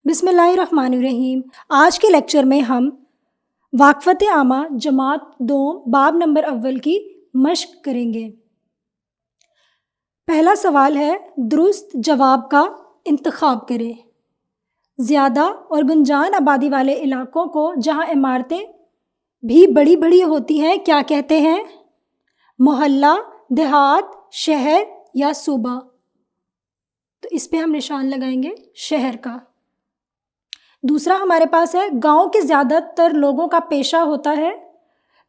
بسم اللہ الرحمن الرحیم۔ آج کے لیکچر میں ہم واقفت عامہ جماعت دوم باب نمبر اول کی مشق کریں گے۔ پہلا سوال ہے، درست جواب کا انتخاب کریں۔ زیادہ اور گنجان آبادی والے علاقوں کو جہاں عمارتیں بھی بڑی بڑی ہوتی ہیں کیا کہتے ہیں؟ محلہ، دیہات، شہر یا صوبہ؟ تو اس پہ ہم نشان لگائیں گے شہر کا۔ دوسرا ہمارے پاس ہے، گاؤں کے زیادہ تر لوگوں کا پیشہ ہوتا ہے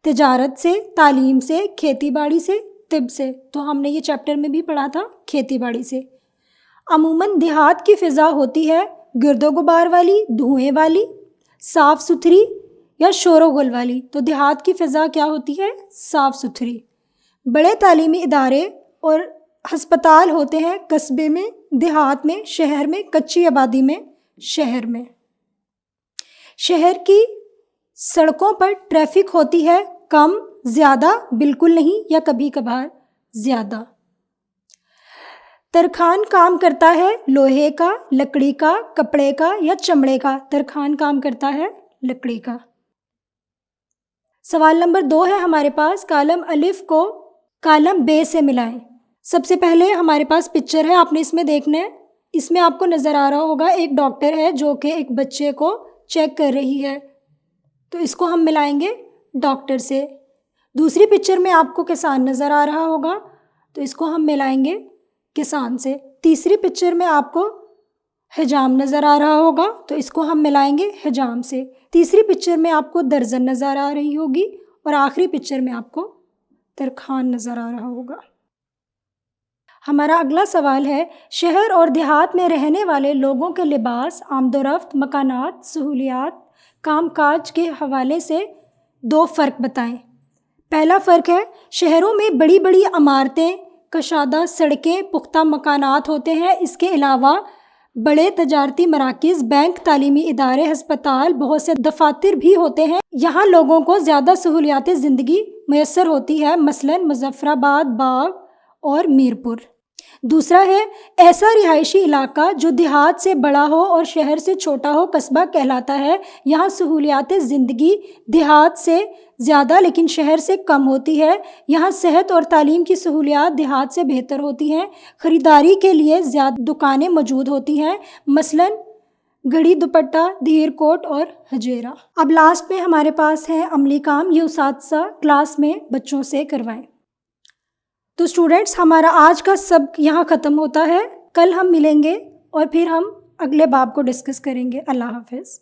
تجارت سے، تعلیم سے، کھیتی باڑی سے، طب سے۔ تو ہم نے یہ چیپٹر میں بھی پڑھا تھا کھیتی باڑی سے۔ عموماً دیہات کی فضا ہوتی ہے گرد و غبار والی، دھوئیں والی، صاف ستھری یا شور و غل والی۔ تو دیہات کی فضا کیا ہوتی ہے؟ صاف ستھری۔ بڑے تعلیمی ادارے اور ہسپتال ہوتے ہیں قصبے میں، دیہات میں، شہر میں، کچی آبادی میں، شہر میں۔ شہر کی سڑکوں پر ٹریفک ہوتی ہے کم، زیادہ، بالکل نہیں یا کبھی کبھار زیادہ۔ ترکھان کام کرتا ہے لوہے کا، لکڑی کا، کپڑے کا یا چمڑے کا؟ ترکھان کام کرتا ہے لکڑی کا۔ سوال نمبر 2 ہے ہمارے پاس، کالم الف کو کالم بے سے ملائیں۔ سب سے پہلے ہمارے پاس پکچر ہے، آپ نے اس میں دیکھنا ہے۔ اس میں آپ کو نظر آ رہا ہوگا ایک ڈاکٹر ہے جو کہ ایک بچے کو چیک کر رہی ہے، تو اس کو ہم ملائیں گے ڈاکٹر سے۔ دوسری پکچر میں آپ کو کسان نظر آ رہا ہوگا، تو اس کو ہم ملائیں گے کسان سے۔ تیسری پکچر میں آپ کو حجام نظر آ رہا ہوگا، تو اس کو ہم ملائیں گے حجام سے۔ تیسری پکچر میں آپ کو درزن نظر آ رہی ہوگی، اور آخری پکچر میں آپ کو ترکھان نظر آ رہا ہوگا۔ ہمارا اگلا سوال ہے، شہر اور دیہات میں رہنے والے لوگوں کے لباس، آمد و رفت، مکانات، سہولیات، کام کاج کے حوالے سے 2 فرق بتائیں۔ پہلا فرق ہے، شہروں میں بڑی بڑی عمارتیں، کشادہ سڑکیں، پختہ مکانات ہوتے ہیں۔ اس کے علاوہ بڑے تجارتی مراکز، بینک، تعلیمی ادارے، ہسپتال، بہت سے دفاتر بھی ہوتے ہیں۔ یہاں لوگوں کو زیادہ سہولیات زندگی میسر ہوتی ہے، مثلاً مظفر آباد، باغ اور میرپور۔ دوسرا ہے، ایسا رہائشی علاقہ جو دیہات سے بڑا ہو اور شہر سے چھوٹا ہو قصبہ کہلاتا ہے۔ یہاں سہولیات زندگی دیہات سے زیادہ لیکن شہر سے کم ہوتی ہے۔ یہاں صحت اور تعلیم کی سہولیات دیہات سے بہتر ہوتی ہیں۔ خریداری کے لیے زیادہ دکانیں موجود ہوتی ہیں، مثلاً گڑھی، دوپٹہ، دھیر کوٹ اور ہجیرا۔ اب لاسٹ میں ہمارے پاس ہے عملی کام، یہ اساتذہ کلاس میں بچوں سے کروائیں۔ تو اسٹوڈنٹس، ہمارا آج کا سبق یہاں ختم ہوتا ہے۔ کل ہم ملیں گے اور پھر ہم اگلے باب کو ڈسکس کریں گے۔ اللہ حافظ۔